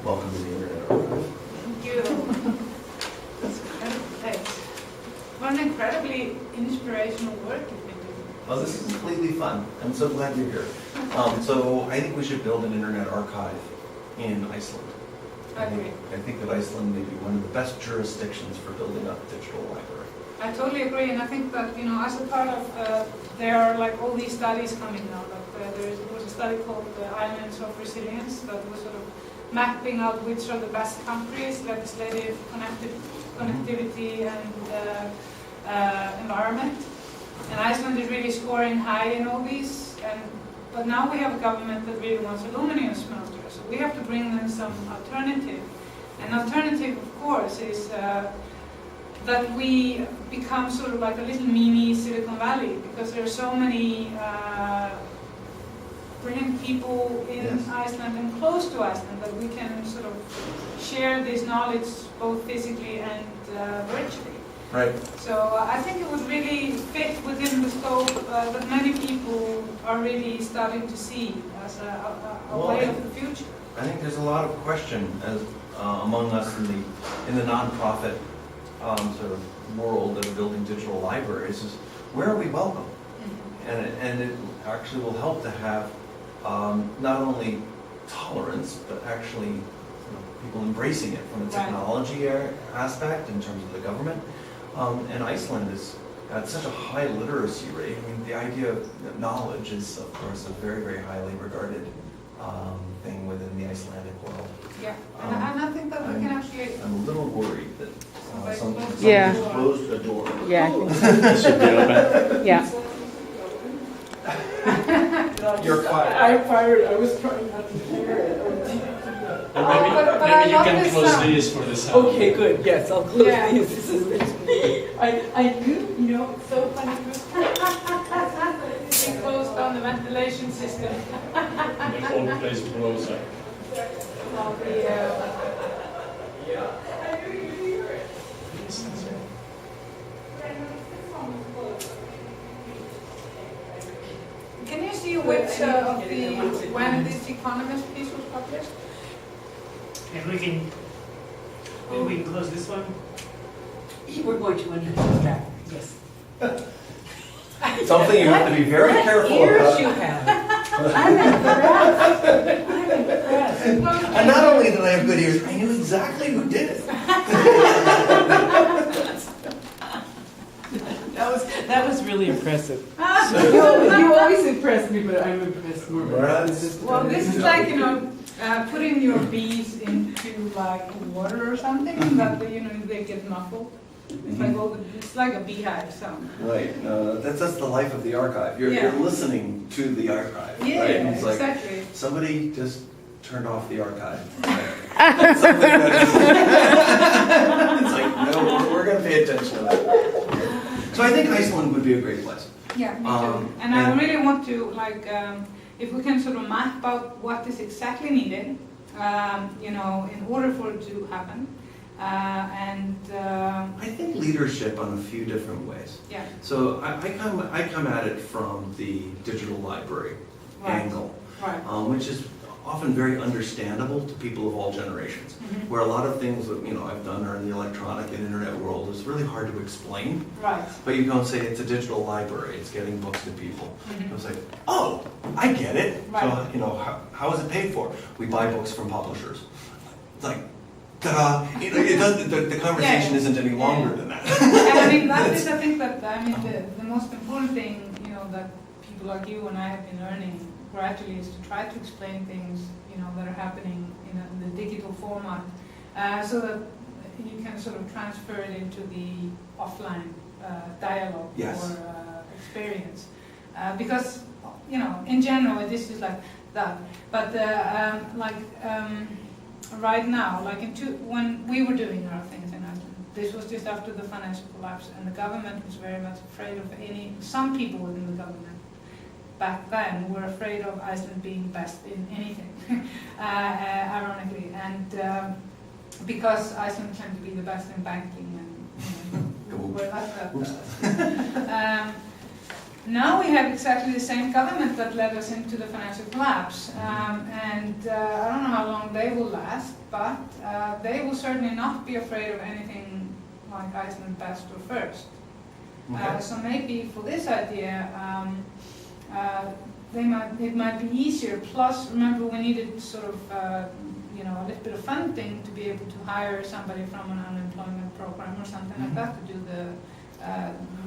welcome to the Internet Archive. Thank you. Thanks. What an incredibly inspirational work you've been doing. Well, this is completely fun. I'm so glad you're here. So I think we should build an Internet Archive in Iceland. I agree. I think that Iceland may be one of the best jurisdictions for building up a digital library. I totally agree, and I think that, as a part of, there are like all these studies coming now. Like there was a study called Islands of Resilience that was sort of mapping out which are the best countries, legislative, connectivity, and environment. And Iceland is really scoring high in all these. But now we have a government that really wants aluminum smelters, so we have to bring them some alternative. An alternative, of course, is that we become sort of like a little mini Silicon Valley, because there are so many brilliant people in Iceland and close to Iceland that we can sort of share this knowledge both physically and virtually. Right. So I think it would really fit within the scope that many people are really starting to see as a way of the future. I think there's a lot of question as among us in the nonprofit sort of world of building digital libraries is, where are we welcome? Mm-hmm. And it actually will help to have not only tolerance, but actually people embracing it from a technology aspect in terms of the government. And Iceland is at such a high literacy rate. I mean, the idea of knowledge is, of course, a very, very highly regarded thing within the Icelandic world. Yeah, and I think that we can actually... I'm a little worried that somebody Yeah. closed a door. Yeah. It should be open. Yeah. You're fired. I'm fired. I was trying not to hear it. And but I maybe you love can this close sound. these for the sound. Okay, good. Yes, I'll close Yeah. these. This is me. I do. It's so funny. We closed down the ventilation system. And the whole place blows up. Can you see which of when this Economist piece was published? And we can close this one. We're going to unhitch that. Yes. Something you have to be very careful Ears about. you have. I'm impressed. I'm impressed. And not only did I have good ears, I knew exactly who did it. That was really impressive. You always impress me, but I'm impressed more. Well, This is like, putting your bees into like water or something that they get muffled. It's like it's like a beehive sound. Right. That's the life of the archive. You're listening to the archive. Yeah, right? And it's like, exactly. somebody just turned off the archive. It's like, no, we're going to pay attention to that. So I think Iceland would be a great place. Yeah, me too. And I really want to, if we can sort of map out what is exactly needed, in order for it to happen. I think leadership on a few different ways. Yeah. So I come at it from the digital library angle, Right. which is often very understandable to people of all generations. Mm-hmm. Where a lot of things that I've done are in the electronic and internet world is really hard to explain. Right. But you don't say it's a digital library, it's getting books to people. Mm-hmm. It's like, oh, I get it. Right. So, how is it paid for? We buy books from publishers. It's like, ta-da! It doesn't, the conversation isn't any longer than that. And I mean, that is, I think that, the most important thing, that people like you and I have been learning gradually is to try to explain things, that are happening in the digital format, so that you can sort of transfer it into the offline dialogue or experience. Because, in general, this is like that. But right now, when we were doing our things in Iceland, this was just after the financial collapse, and the government was very much afraid of some people within the government back then were afraid of Iceland being best in anything, ironically, and because Iceland tends to be the best in banking and we're not that. Now we have exactly the same government that led us into the financial collapse, and I don't know how long they will last, but they will certainly not be afraid of anything like Iceland best or first. Okay. So maybe for this idea, it might be easier. Plus, remember, we needed sort of a little bit of funding to be able to hire somebody from an unemployment program or something like that to do the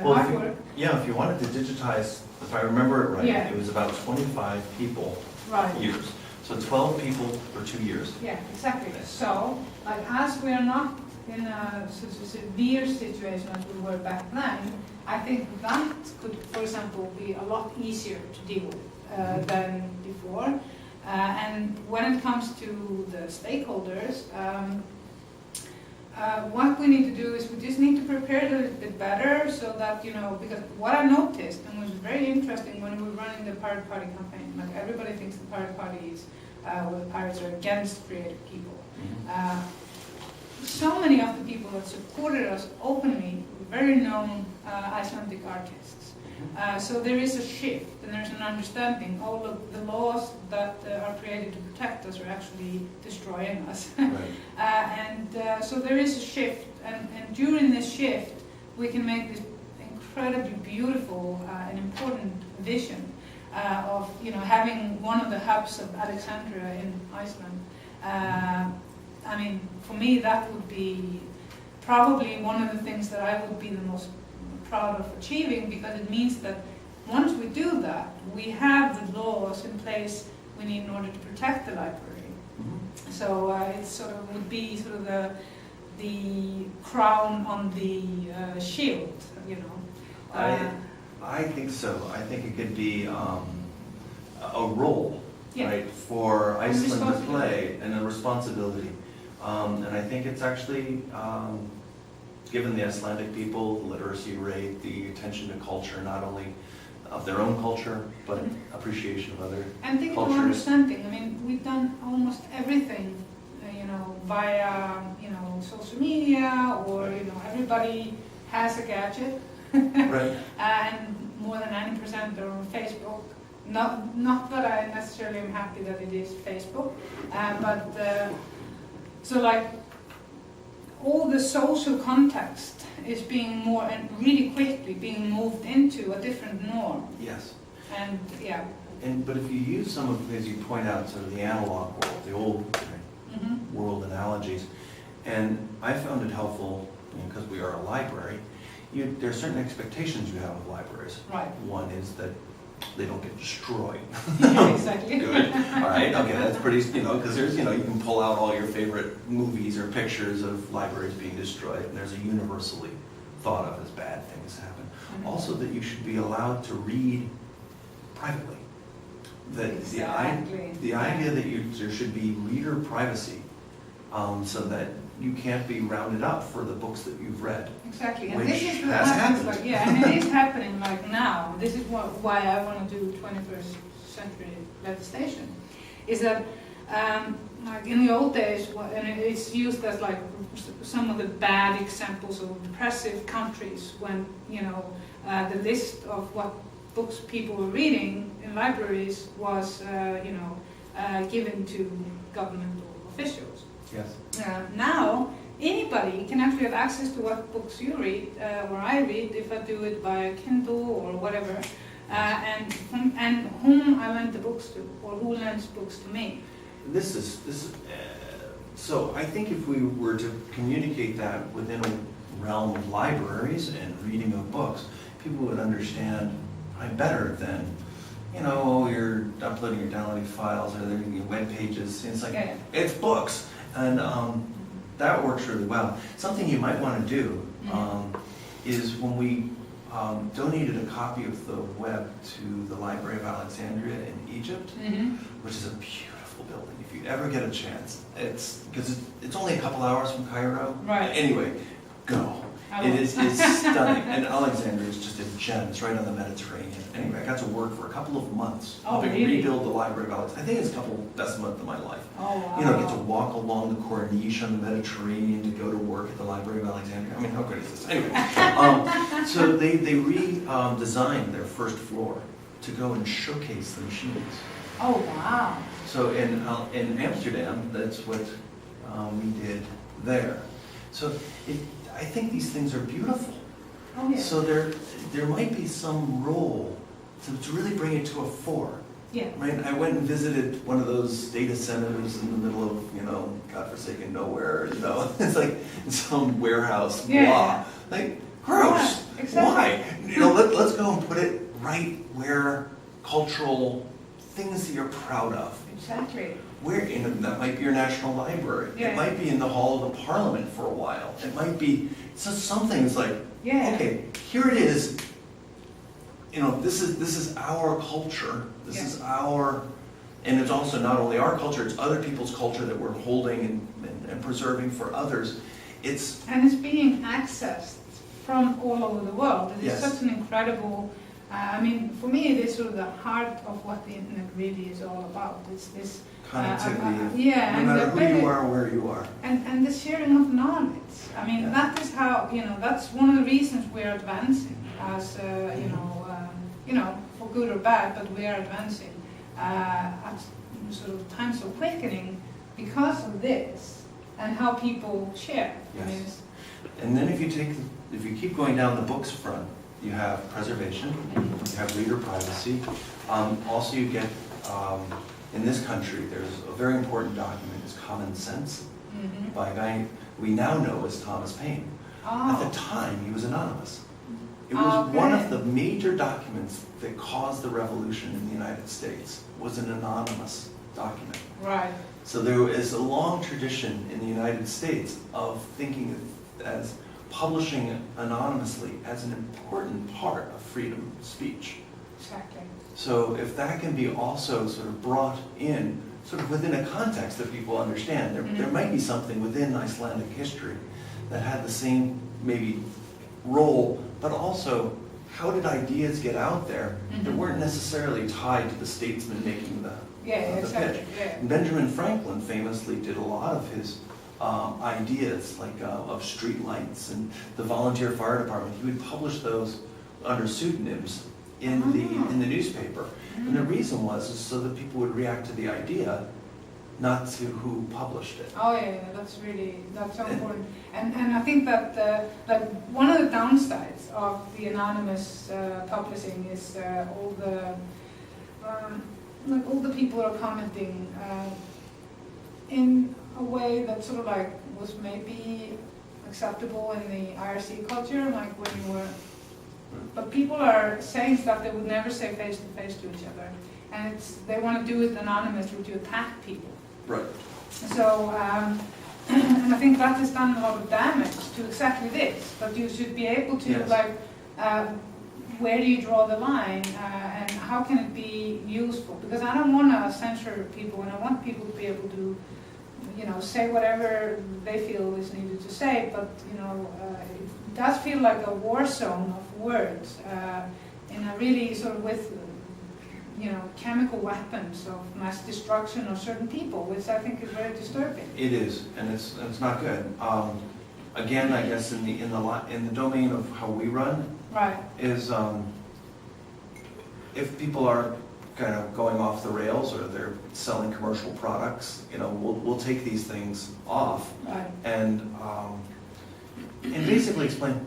Well, hard if you, work. yeah, if you wanted to digitize, if I remember it right, Yeah. it was about 25 people Right. years. So 12 people for 2 years. Yeah, exactly. So, like, as we are not in a severe situation as we were back then, I think that could, for example, be a lot easier to deal with than before. And when it comes to the stakeholders, what we need to do is we just need to prepare it a little bit better so that, because what I noticed, and was very interesting when we were running the Pirate Party campaign, like everybody thinks the Pirate Party is, the pirates are against creative people. So many of the people that supported us openly were very known Icelandic artists. So there is a shift and there's an understanding. All of the laws that are created to protect us are actually destroying us. Right. So there is a shift, and during this shift we can make this incredibly beautiful and important vision of having one of the hubs of Alexandria in Iceland. I mean, for me that would be probably one of the things that I would be the most proud of achieving, because it means that once we do that, we have the laws in place we need in order to protect the library. So it sort of would be sort of the crown on the shield, I think so. I think it could be a role, Yeah. right, for Iceland to responsibility. play, and a responsibility. And I think it's actually given the Icelandic people the literacy rate, the attention to culture, not only of their own culture, but appreciation of other And think of cultures. understanding. I mean, we've done almost everything, via social media, or everybody has a gadget. Right. And more than 90% are on Facebook. Not that I necessarily am happy that it is Facebook, but so like all the social context is being more and really quickly being moved into a different norm. Yes. And yeah. But if you use some of, as you point out, sort of the analog world, the old world analogies, and I found it helpful, because we are a library, there are certain expectations you have of libraries. Right. One is that they don't get destroyed. Exactly. Good. All right. Okay, that's pretty. Because there's, you can pull out all your favorite movies or pictures of libraries being destroyed, and there's a universally thought of as bad things happen. Also, that you should be allowed to read privately. That Exactly. the idea that there should be reader privacy, so that you can't be rounded up for the books that you've read. Exactly, and Which this is what has happens. happened. Like, yeah, and it is happening like now. This is why I want to do 21st century legislation. Is that like in the old days, and it's used as like some of the bad examples of oppressive countries when the list of what books people were reading in libraries was given to governmental officials. Yes. Now, anybody can actually have access to what books you read, or I read, if I do it via Kindle or whatever, and whom I lend the books to, or who lends books to me. So I think if we were to communicate that within a realm of libraries and reading of books, people would understand better than, you're uploading your downloading files, or they're your web pages. It's like, it's books. And that works really well. Something you might want to do is when we donated a copy of the web to the Library of Alexandria in Egypt, which is a beautiful building. If you ever get a chance, because it's only a couple hours from Cairo. Right. Anyway, go. It's stunning, and Alexandria is just a gem. It's right on the Mediterranean. Anyway, I got to work for a couple of months helping rebuild the Library of Alexandria. I think it's a best month of my life. Oh, wow. You know, get to walk along the Corniche on the Mediterranean to go to work at the Library of Alexandria. I mean, how good is this? Anyway, so they redesigned their first floor to go and showcase the machines. Oh, wow. So in Amsterdam, that's what we did there. So I think these things are beautiful. Oh, yeah. So there might be some role to really bring it to a fore. Yeah. Right? I went and visited one of those data centers in the middle of, godforsaken nowhere, It's like some warehouse, Yeah. blah. Like, gross. Yeah, exactly. Why? Let's go and put it right where cultural things that you're proud of. Exactly. Where, that might be your national library. Yeah. It might be in the hall of the parliament for a while. It might be something. It's like, Yeah. okay, here it is. This is our culture. This is our, and it's also not only our culture, it's other people's culture that we're holding and preserving for others. And it's being accessed from all over the world. It is Yes. such an incredible, for me it is sort of the heart of what the internet really is all about. It's this Connectivity. yeah, No matter who you are, where you are. and the sharing of knowledge. Yeah. That is how, that's one of the reasons we're advancing as, for good or bad, but we are advancing at sort of times of quickening because of this and how people share. Yes. And then if you keep going down the books front, you have preservation, you have reader privacy. Also you get, in this country, there's a very important document, it's Common Sense, by a guy we now know as Thomas Paine. At the time, he was anonymous. It was one of the major documents that caused the revolution in the United States, was an anonymous document. Right. So there is a long tradition in the United States of thinking as publishing anonymously as an important part of freedom of speech. Exactly. So if that can be also sort of brought in, sort of within a context that people understand, there might be something within Icelandic history that had the same maybe role, but also how did ideas get out there that weren't necessarily tied to the statesman making the exactly. pitch. Yeah. And Benjamin Franklin famously did a lot of his ideas, like of street lights and the volunteer fire department. He would publish those under pseudonyms in the newspaper. And the reason was so that people would react to the idea, not to who published it. Oh yeah, that's so important. And I think that one of the downsides of the anonymous publishing is all the people are commenting in a way that sort of like was maybe acceptable in the IRC culture, like when you were. But people are saying stuff they would never say face to face to each other, and they want to do it anonymously to attack people. Right. So, and I think that has done a lot of damage to exactly this. But you should be able to where do you draw the line, and how can it be useful? Because I don't want to censor people, and I want people to be able to, say whatever they feel is needed to say. But it does feel like a war zone of words, in a really sort of with. Chemical weapons of mass destruction of certain people, which I think is very disturbing. It is, and it's not good. Again, I guess in the domain of how we run, right, is if people are kind of going off the rails or they're selling commercial products, we'll take these things off, right, and basically explain.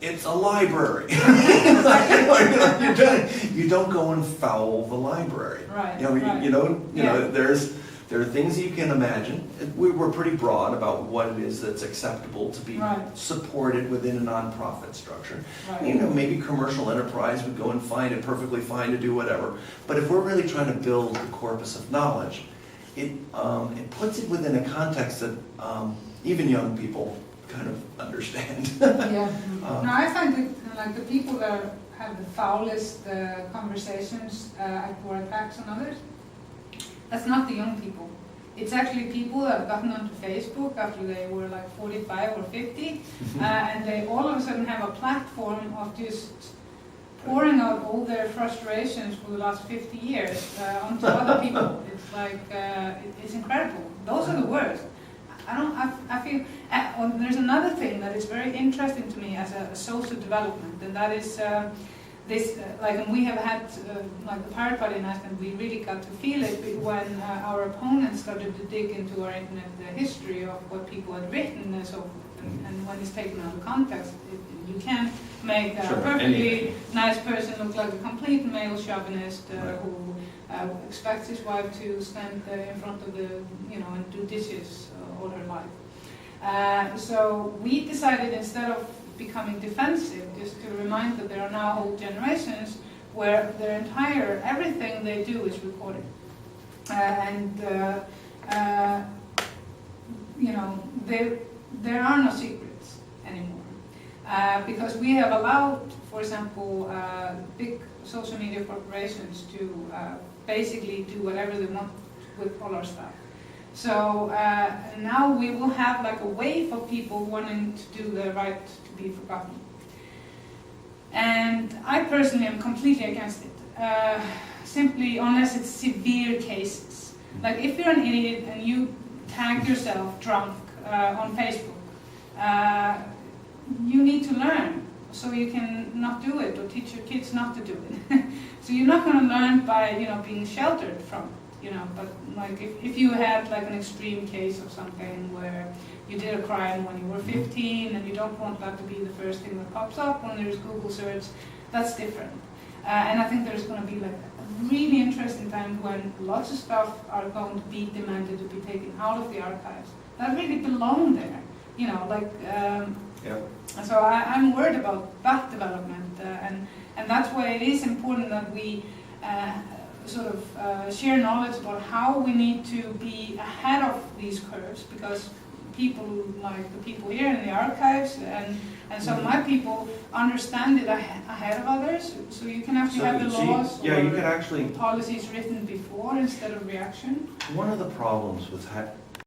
It's a library. You don't go and foul the library. right, There are things you can imagine. We're pretty broad about what it is that's acceptable to be supported within a nonprofit structure. right. Maybe commercial enterprise would go and find it perfectly fine to do whatever. But if we're really trying to build a corpus of knowledge, it puts it within a context that even young people kind of understand. Yeah. No, I find that the people that have the foulest conversations or attacks on others, that's not the young people. It's actually people that have gotten onto Facebook after they were like 45 or 50, and they all of a sudden have a platform of just pouring out all their frustrations for the last 50 years onto other people. It's like, it's incredible. Those are the worst. I feel, there's another thing that is very interesting to me as a social development, and that is this, and we have had, like the Pirate Party in Iceland, we really got to feel it when our opponents started to dig into our internet history of what people had written and so forth. And when it's taken out of context, you can't make a perfectly nice person look like a complete male chauvinist who expects his wife to stand in front of the, and do dishes all her life. So we decided, instead of becoming defensive, just to remind that there are now whole generations where their entire, everything they do is recorded. There are no secrets anymore. Because we have allowed, for example, big social media corporations to basically do whatever they want with all our stuff. So now we will have like a wave of people wanting to do the right to be forgotten. And I personally am completely against it, simply unless it's severe cases. Like if you're an idiot and you tag yourself drunk on Facebook, you need to learn so you can not do it, or teach your kids not to do it. So you're not going to learn by being sheltered from it. But like if you had like an extreme case of something where you did a crime when you were 15 and you don't want that to be the first thing that pops up when there's Google search, that's different. And I think there's going to be like a really interesting time when lots of stuff are going to be demanded to be taken out of the archives that really belong there. So I'm worried about that development, and that's why it is important that we share knowledge about how we need to be ahead of these curves, because people like the people here in the archives and some of my people understand it ahead of others, so you can actually have the laws you could actually policies written before instead of reaction. One of the problems with